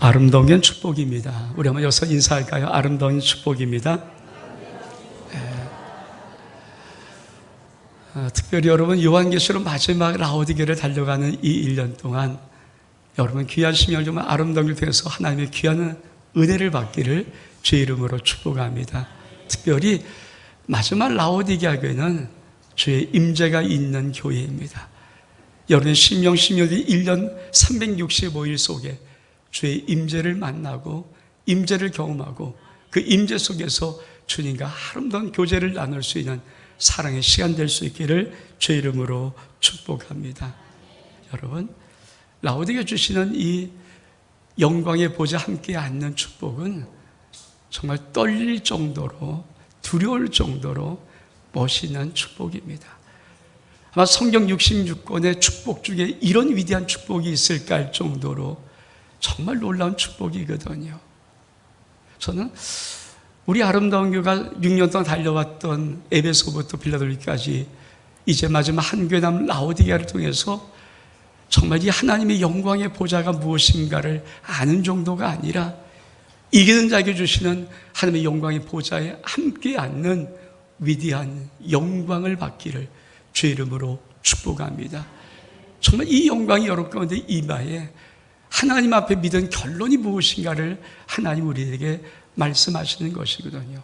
아름다운 게 축복입니다. 우리 한번 여기서 인사할까요? 아름다운 축복입니다. 특별히 여러분 요한계시록 마지막 라오디게를 달려가는 이 1년 동안 여러분 귀한 심령을 정말 아름다운 길 통해서 하나님의 귀한 은혜를 받기를 주의 이름으로 축복합니다. 특별히 마지막 라오디게아 교회는 주의 임재가 있는 교회입니다. 여러분 신명 12년 1년 365일 속에 주의 임재를 만나고 임재를 경험하고 그 임재 속에서 주님과 아름다운 교제를 나눌 수 있는 사랑의 시간 될 수 있기를 주의 이름으로 축복합니다. 여러분 라오디게아 주시는 이 영광의 보좌 함께 앉는 축복은 정말 떨릴 정도로 두려울 정도로 멋있는 축복입니다. 아마 성경 66권의 축복 중에 이런 위대한 축복이 있을까 할 정도로 정말 놀라운 축복이거든요. 저는 우리 아름다운 교회가 6년 동안 달려왔던 에베소부터 빌라델피아까지 이제 마지막 한 교회 남은 라오디게아를 통해서 정말 이 하나님의 영광의 보좌가 무엇인가를 아는 정도가 아니라 이기는 자에게 주시는 하나님의 영광의 보좌에 함께 앉는 위대한 영광을 받기를 주의 이름으로 축복합니다. 정말 이 영광이 여러분 가운데 임하에 하나님 앞에 믿은 결론이 무엇인가를 하나님 우리에게 말씀하시는 것이거든요.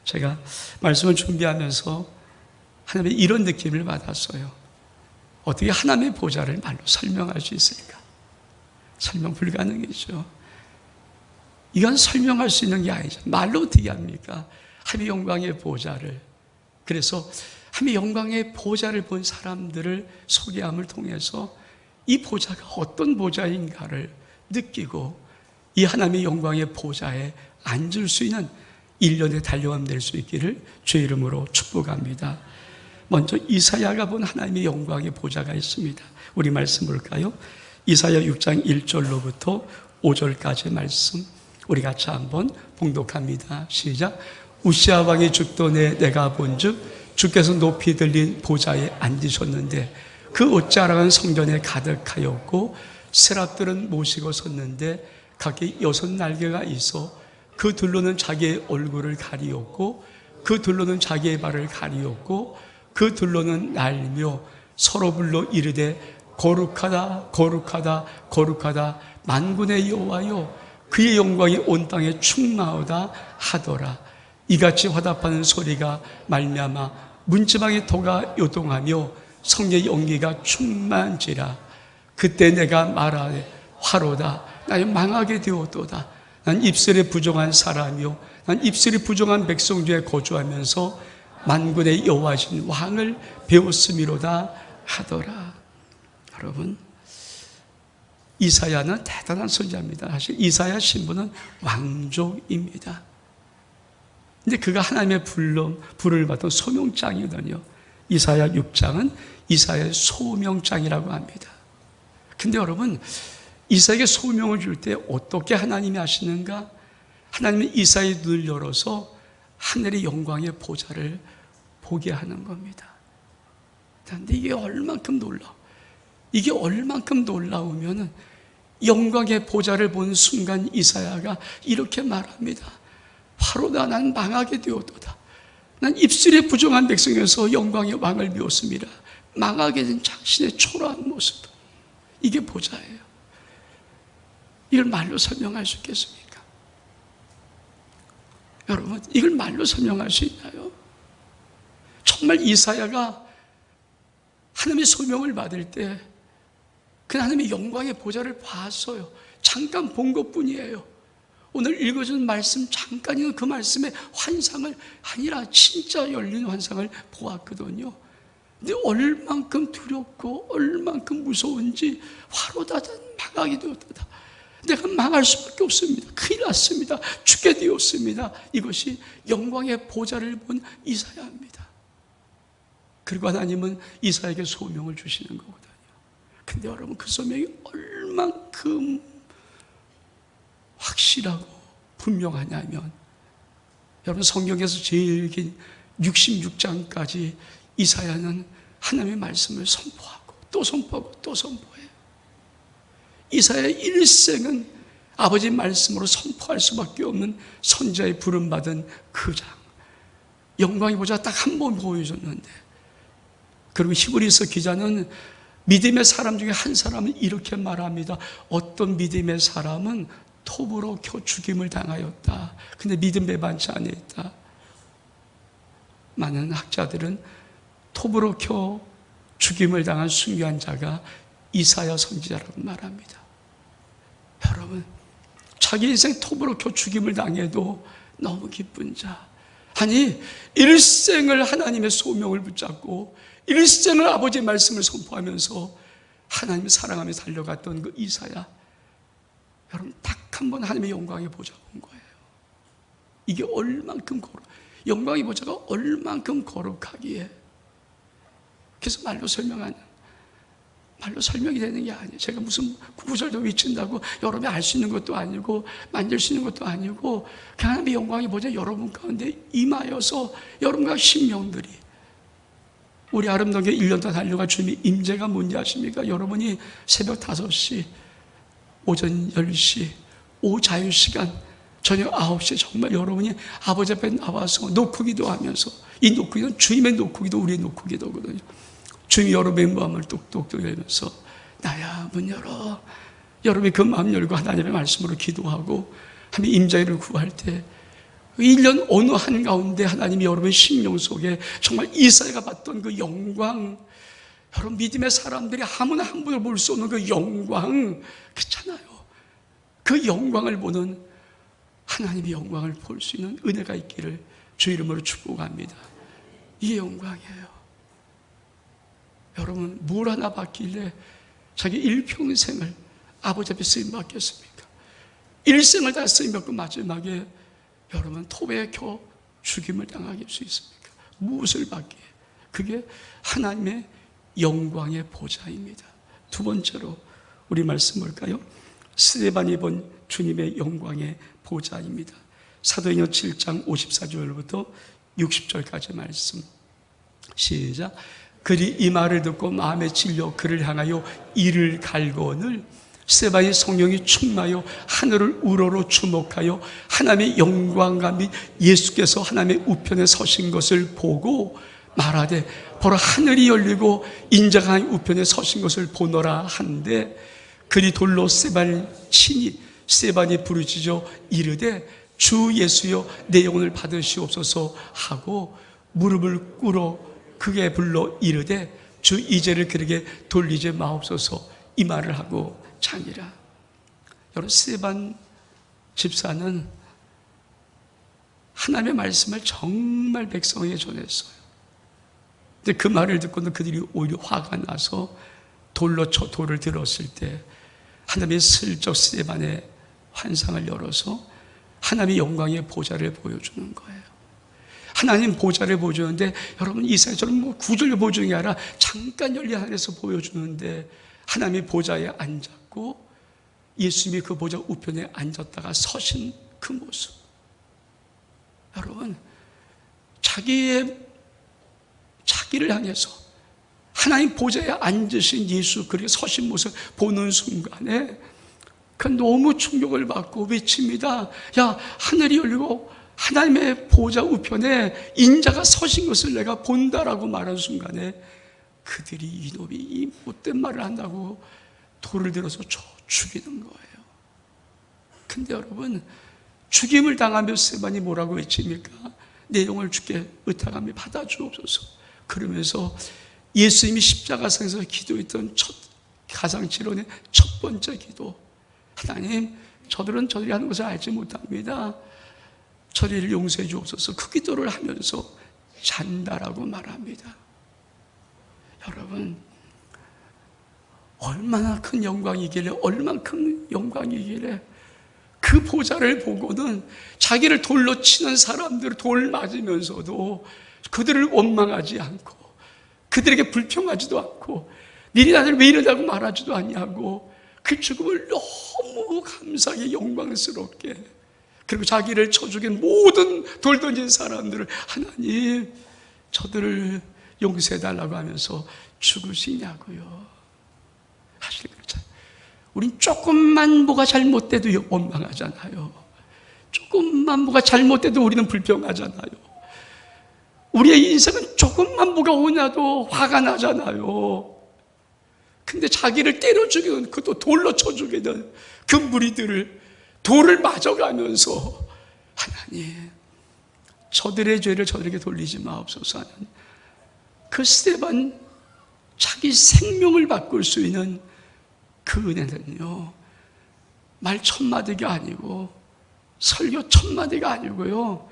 제가 말씀을 준비하면서 하나님의 이런 느낌을 받았어요. 어떻게 하나님의 보좌를 말로 설명할 수 있을까? 설명 불가능이죠. 이건 설명할 수 있는 게 아니죠. 말로 어떻게 합니까? 하나님의 영광의 보좌를. 그래서 하나님의 영광의 보좌를 본 사람들을 소개함을 통해서 이 보좌가 어떤 보좌인가를 느끼고 이 하나님의 영광의 보좌에 앉을 수 있는 1년의 달려감 될 수 있기를 주의 이름으로 축복합니다. 먼저 이사야가 본 하나님의 영광의 보좌가 있습니다. 우리 말씀 볼까요? 이사야 6장 1절로부터 5절까지의 말씀 우리 같이 한번 봉독합니다. 시작. 우시아 왕이 죽던에 내가 본즉 주께서 높이 들린 보좌에 앉으셨는데 그 옷자락은 성전에 가득하였고 세랍들은 모시고 섰는데 각기 6날개가 있어 그 둘로는 자기의 얼굴을 가리었고 그 둘로는 자기의 발을 가리었고 그 둘로는 날며 서로 불러 이르되 거룩하다 거룩하다 거룩하다 만군의 여호와여 그의 영광이 온 땅에 충만하다 하더라. 이같이 화답하는 소리가 말미암아 문지방의 터가 요동하며 성령의 연기가 충만지라. 그때 내가 말하되 화로다 나의 망하게 되었도다. 난 입술이 부정한 사람이요 난 입술이 부정한 백성 중에 거주하면서 만군의 여호와신 왕을 배웠음이로다 하더라. 여러분 이사야는 대단한 선지자입니다. 사실 이사야 신부는 왕족입니다. 근데 그가 하나님의 불을 받은 소명장이거든요. 이사야 6장은 이사야의 소명장이라고 합니다. 근데 여러분 이사야에게 소명을 줄 때 어떻게 하나님이 하시는가? 하나님은 이사야의 눈을 열어서 하늘의 영광의 보좌를 보게 하는 겁니다. 근데 이게 얼만큼 놀라워. 이게 얼만큼 놀라우면 영광의 보좌를 본 순간 이사야가 이렇게 말합니다. 화로다 난 망하게 되었도다. 난 입술에 부정한 백성에서 영광의 왕을 배웠습니다. 망하게 된 자신의 초라한 모습. 이게 보좌예요. 이걸 말로 설명할 수 있겠습니까? 여러분 이걸 말로 설명할 수 있나요? 정말 이사야가 하나님의 소명을 받을 때 그 하나님의 영광의 보좌를 봤어요. 잠깐 본 것뿐이에요. 오늘 읽어준 말씀 잠깐이면 그 말씀의 환상을 아니라 진짜 열린 환상을 보았거든요. 근데 얼만큼 두렵고 얼만큼 무서운지 화로다 망하게 되었다. 내가 망할 수밖에 없습니다. 큰일 났습니다. 죽게 되었습니다. 이것이 영광의 보좌를 본 이사야입니다. 그리고 하나님은 이사야에게 소명을 주시는 거거든요. 근데 여러분 그 소명이 얼만큼 확실하고 분명하냐면 여러분 성경에서 제일 긴 66장까지 이사야는 하나님의 말씀을 선포하고 또 선포하고 또 선포해요. 이사야의 일생은 아버지 말씀으로 선포할 수밖에 없는 선자의 부름받은 그 장. 영광의 보좌 딱 한 번 보여줬는데, 그리고 히브리서 기자는 믿음의 사람 중에 한 사람은 이렇게 말합니다. 어떤 믿음의 사람은 톱으로 켜 죽임을 당하였다. 근데 믿음 배반치 안에 있다. 많은 학자들은 톱으로 켜 죽임을 당한 순교한 자가 이사야 선지자라고 말합니다. 여러분, 자기 인생 톱으로 켜 죽임을 당해도 너무 기쁜 자. 아니, 일생을 하나님의 소명을 붙잡고 일생을 아버지의 말씀을 선포하면서 하나님을 사랑하며 달려갔던 그 이사야, 여러분 딱 한 번 하나님의 영광의 보좌 본 거예요. 이게 얼만큼 영광의 보좌가 얼만큼 거룩하기에, 그래서 말로 설명이 되는 게 아니에요. 제가 무슨 구절도 외친다고 여러분이 알 수 있는 것도 아니고 만질 수 있는 것도 아니고, 그 하나님의 영광의 보좌 여러분 가운데 임하여서 여러분과 신명들이, 우리 아름다운 게 1년 더 달려가 주님의 임재가 뭔지 아십니까? 여러분이 새벽 5시, 오전 10시, 오후 자유시간, 저녁 9시 정말 여러분이 아버지 앞에 나와서 노크기도 하면서, 이 노크기도는 주님의 노크기도 우리의 노크기도거든요. 주님이 여러분의 마음을 똑똑똑 열면서 나야 문 열어, 여러분이 그 마음 열고 하나님의 말씀으로 기도하고 하나님의 임재를 구할 때 1년 어느 한가운데 하나님이 여러분의 심령 속에 정말 이사야가 봤던 그 영광, 여러분 믿음의 사람들이 아무나 한 분을 볼 수 없는 그 영광, 그렇잖아요. 그 영광을 보는, 하나님의 영광을 볼 수 있는 은혜가 있기를 주 이름으로 축복합니다. 이게 영광이에요. 여러분 뭘 하나 받길래 자기 일평생을 아버지 앞에 쓰임 받겠습니까? 일생을 다 쓰임 받고 마지막에 여러분 톱에 켜 죽임을 당하게 할 수 있습니까? 무엇을 받기에? 그게 하나님의 영광의 보좌입니다. 두 번째로 우리 말씀 볼까요? 스데반이 본 주님의 영광의 보좌입니다. 사도행전 7장 54절부터 60절까지 말씀, 시작. 그리 이 말을 듣고 마음에 찔려 그를 향하여 이를 갈거늘 스데반이 성령이 충만하여 하늘을 우러러 주목하여 하나님의 영광과 및 예수께서 하나님의 우편에 서신 것을 보고 말하되, 보라 하늘이 열리고 인자가 하나님 우편에 서신 것을 보노라 한데, 그리 돌로 스데반을 치니 스데반이 부르짖어 이르되 주 예수여 내 영혼을 받으시옵소서 하고 무릎을 꿇어 크게 불러 이르되 주 이제를 그에게 돌리지 마옵소서, 이 말을 하고 자니라. 여러분 스데반 집사는 하나님의 말씀을 정말 백성에게 전했어요. 근데 그 말을 듣고는 그들이 오히려 화가 나서 돌로 쳐 돌을 들었을 때 하나님이 슬쩍 스데반의 환상을 열어서 하나님의 영광의 보좌를 보여주는 거예요. 하나님 보좌를 보여주는데, 여러분 이사야처럼 뭐 구절을 보여주는 게 아니라 잠깐 열린 하늘에서 보여주는데, 하나님의 보좌에 앉았고 예수님이 그 보좌 우편에 앉았다가 서신 그 모습, 여러분 자기를 향해서 하나님 보좌에 앉으신 예수, 그렇게 서신 모습 보는 순간에 그 너무 충격을 받고 외칩니다. 야, 하늘이 열리고 하나님의 보좌 우편에 인자가 서신 것을 내가 본다라고 말한 순간에 그들이 이놈이 이 못된 말을 한다고 돌을 들어서 죽이는 거예요. 근데 여러분 죽임을 당하며 스데반이 뭐라고 외칩니까? 내 영을 주께 의탁하며 받아주옵소서. 그러면서 예수님이 십자가상에서 기도했던 첫 가상치론의 첫 번째 기도, 하나님 저들이 하는 것을 알지 못합니다, 저리를 용서해 주옵소서, 그 기도를 하면서 잔다라고 말합니다. 여러분 얼마나 큰 영광이길래, 얼만큼 영광이길래 그 보좌를 보고는 자기를 돌로 치는 사람들을 돌 맞으면서도 그들을 원망하지 않고 그들에게 불평하지도 않고 니네 나를 왜 이러냐고 말하지도 아니하고 그 죽음을 너무 감사하게 영광스럽게, 그리고 자기를 쳐 죽인 모든 돌 던진 사람들을 하나님 저들을 용서해달라고 하면서 죽으시냐고요 하실 거죠. 우린 조금만 뭐가 잘못돼도 원망하잖아요. 조금만 뭐가 잘못돼도 우리는 불평하잖아요. 우리의 인생은 조금만 뭐가 오냐도 화가 나잖아요. 근데 자기를 때려 죽이는, 그것도 돌로 쳐 죽이는 그 무리들을 돌을 맞아가면서 하나님, 저들의 죄를 저들에게 돌리지 마옵소서 하는 그 스데반, 자기 생명을 바꿀 수 있는 그 은혜는요, 말 천마디가 아니고 설교 천마디가 아니고요,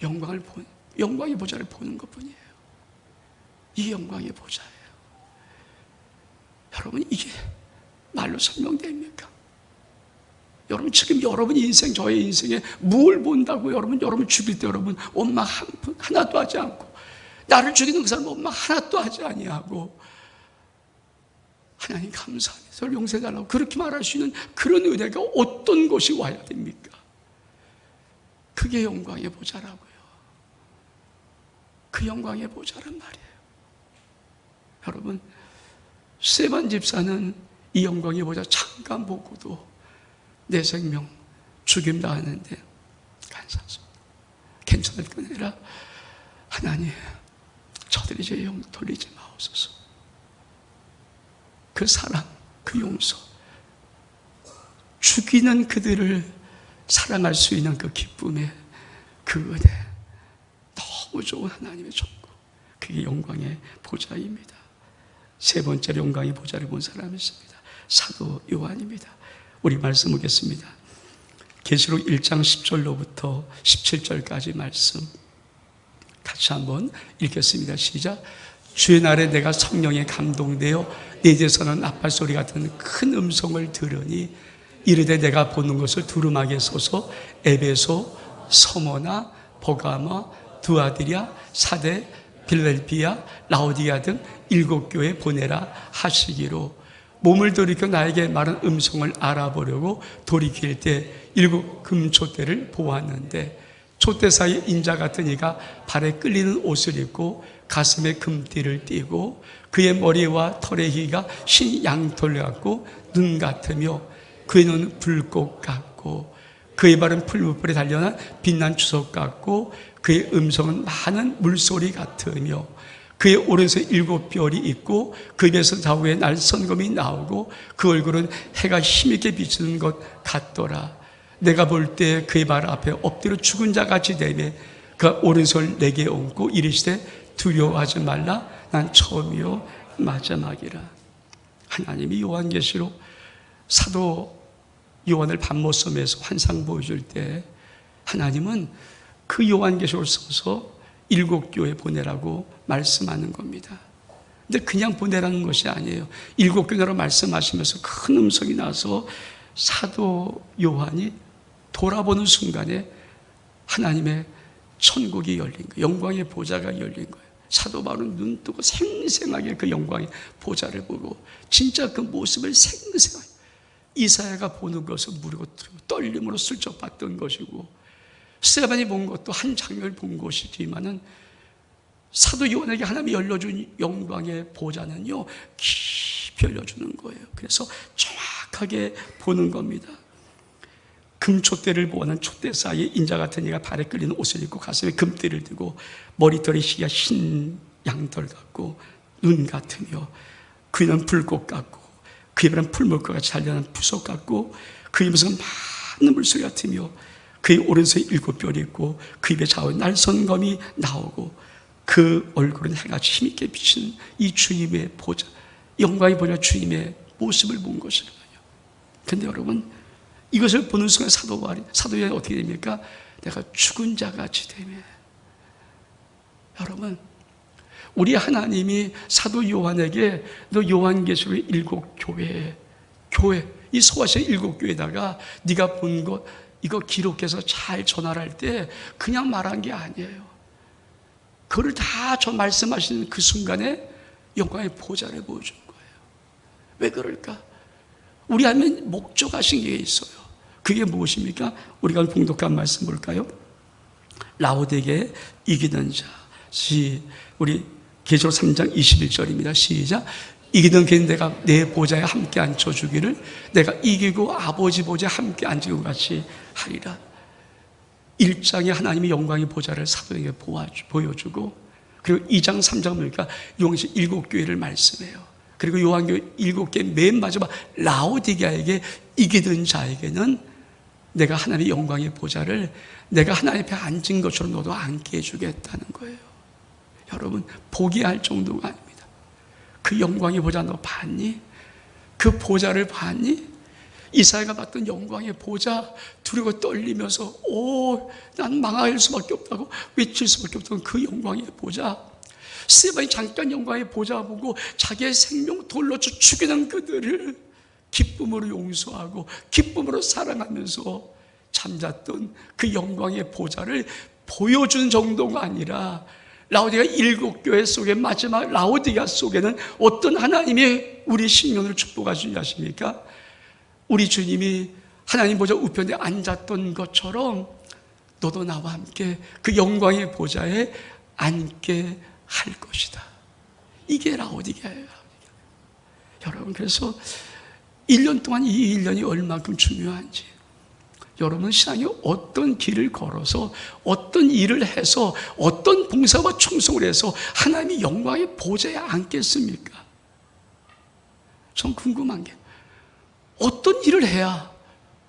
영광의 보좌를 보는 것뿐이에요. 이 영광의 보좌예요. 여러분, 이게 말로 설명됩니까? 여러분, 지금 여러분 인생, 저의 인생에 뭘 본다고 여러분 죽일 때 여러분 원망 하나도 하지 않고, 나를 죽이는 그 사람 원망 하나도 하지 아니하고, 하나님 감사합니다, 저를 용서해달라고 그렇게 말할 수 있는 그런 은혜가 어떤 것이 와야 됩니까? 그게 영광의 보좌라고요. 그 영광의 보좌란 말이에요. 여러분, 스데반 집사는 이 영광의 보좌 잠깐 보고도 내 생명 죽임당하는데 감사합니다, 괜찮을 건 아니라 하나님, 저들이 제 영 돌리지 마옵소서. 그 사랑, 그 용서, 죽이는 그들을 사랑할 수 있는 그 기쁨의 그 은혜, 너무 좋은 하나님의 전국, 그게 영광의 보좌입니다. 세 번째 영광의 보좌를 본 사람이 있습니다. 사도 요한입니다. 우리 말씀 보겠습니다. 계시록 1장 10절로부터 17절까지 말씀 같이 한번 읽겠습니다. 시작. 주의 날에 내가 성령에 감동되어 내 뒤에서는 나팔소리 같은 큰 음성을 들으니 이르되 내가 보는 것을 두루마기에 서서 에베소, 서머나, 버가마, 두아디랴, 사대, 빌레del피아, 라오디아 등 7교회 보내라 하시기로, 몸을 돌이켜 나에게 말한 음성을 알아보려고 돌이킬 때 7 금촛대를 보았는데, 촛대 사이 인자 같은 이가 발에 끌리는 옷을 입고 가슴에 금띠를 띠고 그의 머리와 털의 희가 신 양털 같고 눈 같으며 그의 눈은 불꽃 같고 그의 발은 풀무불에 단련한 빛난 주석 같고 그의 음성은 많은 물소리 같으며 그의 오른손에 7별이 있고 그 입에서 좌우에 날선검이 나오고 그 얼굴은 해가 힘있게 비치는 것 같더라. 내가 볼 때 그의 발 앞에 엎드려 죽은 자같이 되매 그 오른손을 내게 얹고 이르시되 두려워하지 말라, 난 처음이요 마지막이라. 하나님이 요한계시록 사도 요한을 밤모섬에서 환상 보여줄 때 하나님은 그 요한계시록을 써서 7교회 보내라고 말씀하는 겁니다. 근데 그냥 보내라는 것이 아니에요. 7교회로 말씀하시면서 큰 음성이 나서 사도 요한이 돌아보는 순간에 하나님의 천국이 열린 거예요. 영광의 보좌가 열린 거예요. 사도 바울은 눈 뜨고 생생하게 그 영광의 보좌를 보고 진짜 그 모습을 생생하게 이사야가 보는 것을 무르고 떨림으로 슬쩍 봤던 것이고, 스데반이 본 것도 한 장면을 본 것이지만은 사도 요한에게 하나님이 열려준 영광의 보좌는요 깊이 열려주는 거예요. 그래서 정확하게 보는 겁니다. 금촛대를 보는 촛대 사이에 인자 같은 이가 발에 끌리는 옷을 입고 가슴에 금띠를 두고 머리털이 희가 흰 양털 같고 눈 같으며 그는 불꽃 같고 그의 발은 풀물과 같이 단련한 부석 같고 그의 무슨 많은 물소리 같으며 그의 오른손에 7별이 있고 그 입에 좌우에 날선검이 나오고 그 얼굴은 해같이 힘있게 비치는 이 주님의 보좌, 영광의 보좌, 주님의 모습을 본 것이거든요. 근데 여러분, 이것을 보는 순간 사도요한이 어떻게 됩니까? 내가 죽은 자같이 되며. 여러분, 우리 하나님이 사도 요한에게 너 요한계시록 7교회, 이 소아시아 7교회에다가 네가 본 것 이거 기록해서 잘 전할 때 그냥 말한 게 아니에요. 그걸 다 저 말씀하시는 그 순간에 영광의 보좌를 보여준 거예요. 왜 그럴까? 우리 안에 목적하신 게 있어요. 그게 무엇입니까? 우리가 봉독한 말씀 볼까요? 라오디게에 이기는 자, 우리 계시록 3장 21절입니다. 시작. 이기던 걔는 내가 내 보좌에 함께 앉혀주기를 내가 이기고 아버지 보좌에 함께 앉은 것 같이 하리라. 1장에 하나님의 영광의 보좌를 사도에게 보여주고, 그리고 2장 3장 보니까 요한계시록 7교회를 말씀해요. 그리고 요한계시록 7교회 맨 마지막 라오디게아에게 이기던 자에게는 내가 하나님의 영광의 보좌를 내가 하나님 앞에 앉은 것처럼 너도 앉게 해주겠다는 거예요. 여러분, 포기할 정도가 아닙니다. 그 영광의 보좌 너 봤니? 그 보좌를 봤니? 이사야가 봤던 영광의 보좌, 두려워 떨리면서 난 망할 수밖에 없다고 외칠 수밖에 없던 그 영광의 보좌, 스테반이 잠깐 영광의 보좌 보고 자기의 생명 돌로 죽이는 그들을 기쁨으로 용서하고 기쁨으로 사랑하면서 잠잤던 그 영광의 보좌를 보여준 정도가 아니라, 라오디게아 7교회 속에 마지막 라오디게아 속에는 어떤 하나님이 우리 심령을 축복하시지 않습니까? 우리 주님이 하나님 보좌 우편에 앉았던 것처럼 너도 나와 함께 그 영광의 보좌에 앉게 할 것이다. 이게 라오디게아예요. 여러분, 그래서 1년 동안 이 1년이 얼마큼 중요한지, 여러분 신앙이 어떤 길을 걸어서 어떤 일을 해서 어떤 봉사와 충성을 해서 하나님의 영광의 보좌에 앉겠습니까? 전 궁금한 게, 어떤 일을 해야,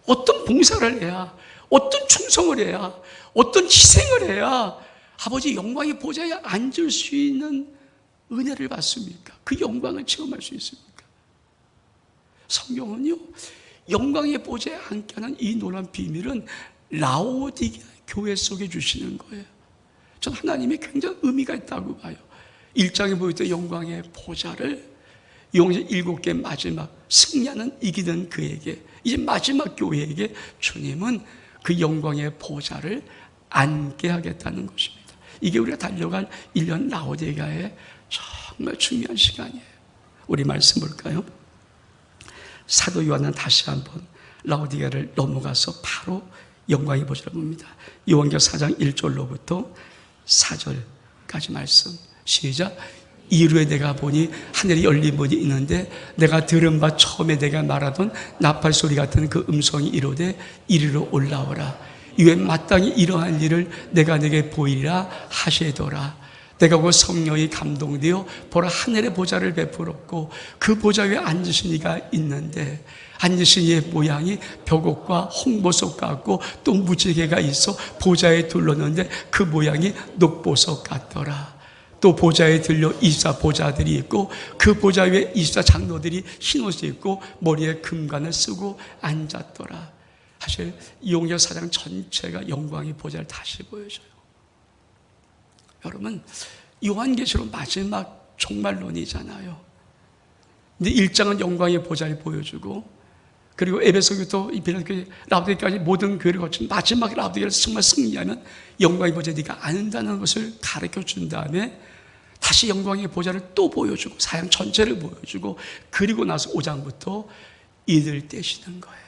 어떤 봉사를 해야, 어떤 충성을 해야, 어떤 희생을 해야 아버지 영광의 보좌에 앉을 수 있는 은혜를 받습니까? 그 영광을 체험할 수 있습니까? 성경은요, 영광의 보좌에 앉게 하는 이 놀라운 비밀은 라오디게아 교회 속에 주시는 거예요. 전 하나님이 굉장히 의미가 있다고 봐요. 1장에 보였던 영광의 보좌를 요한계시록 7개 마지막 승리하는 이기던 그에게, 이제 마지막 교회에게 주님은 그 영광의 보좌를 앉게 하겠다는 것입니다. 이게 우리가 달려갈 1년 라오디게아의 정말 중요한 시간이에요. 우리 말씀 볼까요? 사도 요한은 다시 한번 라오디게아를 넘어가서 바로 영광의 보좌를 봅니다. 요한계시록 4장 1절로부터 4절까지 말씀, 시작. 이후에 내가 보니 하늘이 열린 문이 있는데 내가 들은 바 처음에 내가 말하던 나팔 소리 같은 그 음성이 이르되 이리로 올라오라. 이에 마땅히 이러한 일을 내가 내게 보이리라 하시더라. 내가 그 성령이 감동되어 보라 하늘의 보좌를 베풀었고 그 보좌 위에 앉으신 이가 있는데 앉으신 이의 모양이 벽옥과 홍보석 같고 또 무지개가 있어 보좌에 둘렀는데 그 모양이 녹보석 같더라. 또 보좌에 들려 24보좌들이 있고 그 보좌 위에 24장로들이 흰옷을 입고 머리에 금관을 쓰고 앉았더라. 사실 요한계시록 4장 전체가 영광의 보좌를 다시 보여줘요. 여러분, 요한계시록 마지막 종말론이잖아요. 근데 1장은 영광의 보좌를 보여주고, 그리고 에베소부터 라오디게아까지 모든 교회를 거친 마지막 라오디게아를 정말 승리하면 영광의 보좌 네가 안다는 것을 가르쳐 준 다음에 다시 영광의 보좌를 또 보여주고 4장 전체를 보여주고, 그리고 나서 5장부터 이들 떼시는 거예요.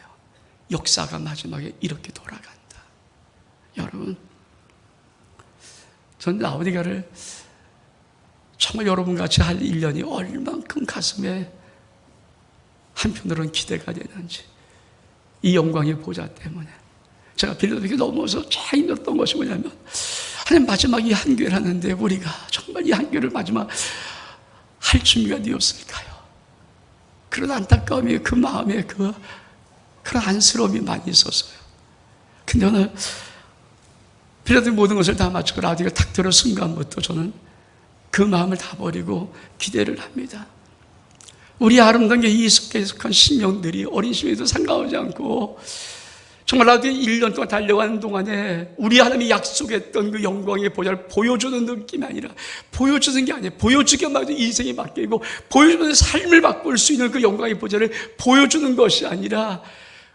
역사가 마지막에 이렇게 돌아간다. 여러분, 전 라오디게아를 정말 여러분같이 할 1년이 얼만큼 가슴에 한편으로는 기대가 되는지, 이 영광의 보좌 때문에 제가 빌라델피아에 넘어서 제일 힘들었던 것이 뭐냐면, 하나님 마지막 이 한교회를 하는데 우리가 정말 이 한교회를 마지막 할 준비가 되었을까요? 그런 안타까움이, 그 마음에 그런 안쓰러움이 많이 있었어요. 근데 오늘 빌라델피아 모든 것을 다 마치고 라오디게아 탁 들어 순간부터 저는 그 마음을 다 버리고 기대를 합니다. 우리 아름다운 게 이 속한 신령들이 어린 신령에도 상관하지 않고 정말 라오디게아 1년 동안 달려가는 동안에 우리 하나님이 약속했던 그 영광의 보좌를 보여주는 느낌이 아니라, 보여주는 게 아니에요. 보여주기만 해도 인생이 바뀌고 보여주면서 삶을 바꿀 수 있는 그 영광의 보좌를 보여주는 것이 아니라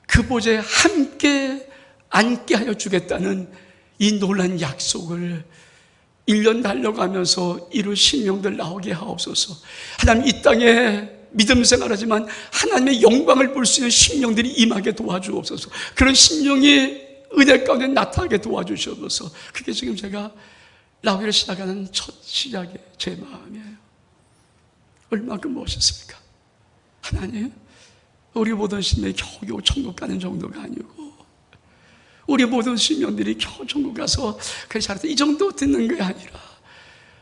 그 보좌에 함께 앉게 하여 주겠다는 이 놀라운 약속을 1년 달려가면서 이룰 신령들 나오게 하옵소서. 하나님, 이 땅에 믿음 생활하지만 하나님의 영광을 볼 수 있는 심령들이 임하게 도와주옵소서. 그런 심령이 은혜 가운데 나타나게 도와주시옵소서. 그게 지금 제가 라오디게아를 시작하는 첫 시작의 제 마음이에요. 얼마큼 멋있습니까? 하나님, 우리 모든 시민이 겨우겨우 천국 가는 정도가 아니고, 우리 모든 시민들이 겨우 천국 가서 그래 잘했다 이 정도 듣는 게 아니라,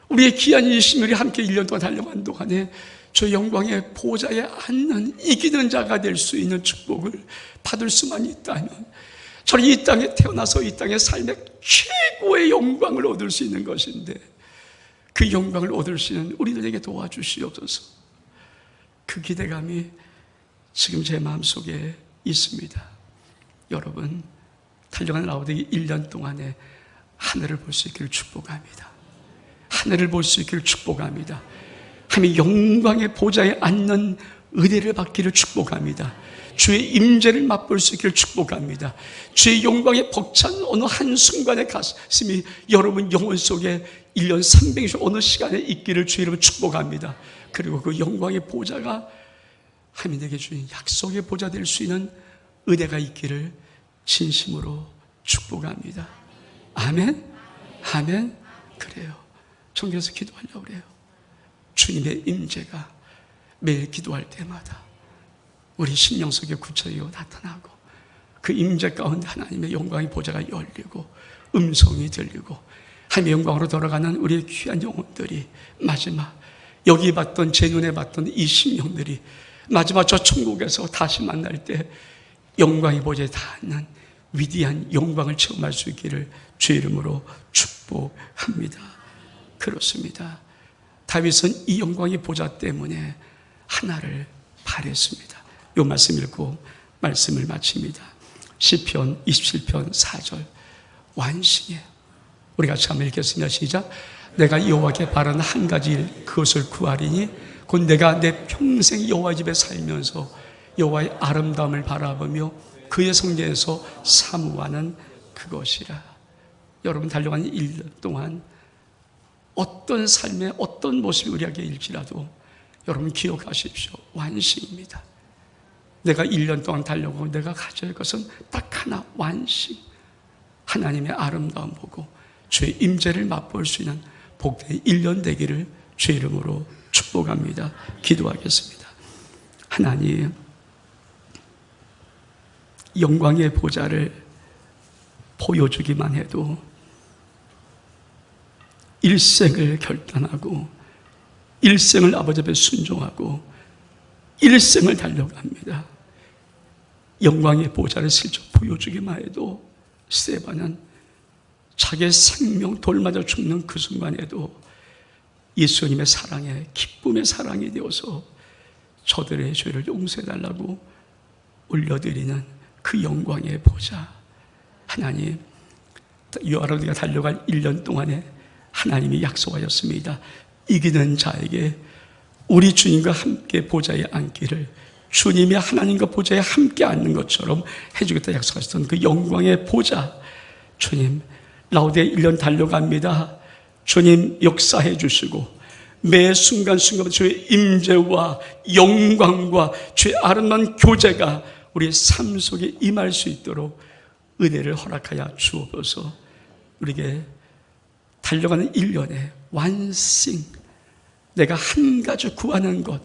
우리의 귀한 이 시민이 함께 1년 동안 달려간 동안에 저 영광의 보좌에 앉는 이기는 자가 될 수 있는 축복을 받을 수만 있다면, 저는 이 땅에 태어나서 이 땅의 삶의 최고의 영광을 얻을 수 있는 것인데, 그 영광을 얻을 수 있는 우리들에게 도와주시옵소서. 그 기대감이 지금 제 마음속에 있습니다. 여러분, 달려가는 라우디게 1년 동안에 하늘을 볼 수 있기를 축복합니다. 하늘을 볼 수 있기를 축복합니다. 하나님의 영광의 보좌에 앉는 은혜를 받기를 축복합니다. 주의 임재를 맛볼 수 있기를 축복합니다. 주의 영광에 벅찬 어느 한순간의 가슴이 여러분 영혼 속에 1년 360 어느 시간에 있기를 주의 이름으로 축복합니다. 그리고 그 영광의 보좌가 하나님에게 주신 약속의 보좌 될 수 있는 은혜가 있기를 진심으로 축복합니다. 아멘? 아멘? 그래요. 정교해서 기도하려고 그래요. 주님의 임재가 매일 기도할 때마다 우리 심령 속에 구체적으로 나타나고, 그 임재 가운데 하나님의 영광의 보좌가 열리고 음성이 들리고 하나님의 영광으로 돌아가는 우리의 귀한 영혼들이 마지막 여기 봤던, 제 눈에 봤던 이 심령들이 마지막 저 천국에서 다시 만날 때 영광의 보좌에 닿는 위대한 영광을 체험할 수 있기를 주의 이름으로 축복합니다. 그렇습니다. 다윗은 이 영광의 보좌 때문에 하나를 바랬습니다. 이 말씀 읽고 말씀을 마칩니다. 시편 27편 4절 완싱해. 우리 같이 한번 읽겠습니다. 시작. 내가 여호와께 바라는 한 가지 일, 그것을 구하리니 곧 내가 내 평생 여호와 집에 살면서 여호와의 아름다움을 바라보며 그의 성전에서 사모하는 그것이라. 여러분, 달려가는 1년 동안 어떤 삶의 어떤 모습이 우리에게 일지라도 여러분 기억하십시오. 완식입니다. 내가 1년 동안 달려가고 내가 가져야 할 것은 딱 하나, 완식. 하나님의 아름다움 보고 주의 임재를 맛볼 수 있는 복된 1년 되기를 주의 이름으로 축복합니다. 기도하겠습니다. 하나님, 영광의 보좌를 보여주기만 해도 일생을 결단하고 일생을 아버지 앞에 순종하고 일생을 달려갑니다. 영광의 보좌를 슬쩍 보여주기만 해도 스데반은 자기의 생명 돌맞아 죽는 그 순간에도 예수님의 사랑에, 기쁨의 사랑이 되어서 저들의 죄를 용서해달라고 올려드리는 그 영광의 보좌. 하나님, 여호와가 달려갈 1년 동안에 하나님이 약속하셨습니다. 이기는 자에게 우리 주님과 함께 보좌에 앉기를, 주님이 하나님과 보좌에 함께 앉는 것처럼 해주겠다 약속하셨던 그 영광의 보좌. 주님, 라우디게 1년 달려갑니다. 주님 역사해 주시고 매 순간순간 주의 임재와 영광과 주의 아름다운 교제가 우리의 삶 속에 임할 수 있도록 은혜를 허락하여 주옵소서. 우리에게 달려가는 1년에 완싱, 내가 한 가지 구하는 것,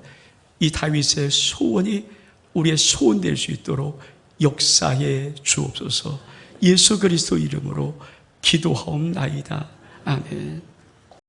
이 다윗의 소원이 우리의 소원 될 수 있도록 역사해 주옵소서. 예수 그리스도 이름으로 기도하옵나이다. 아멘.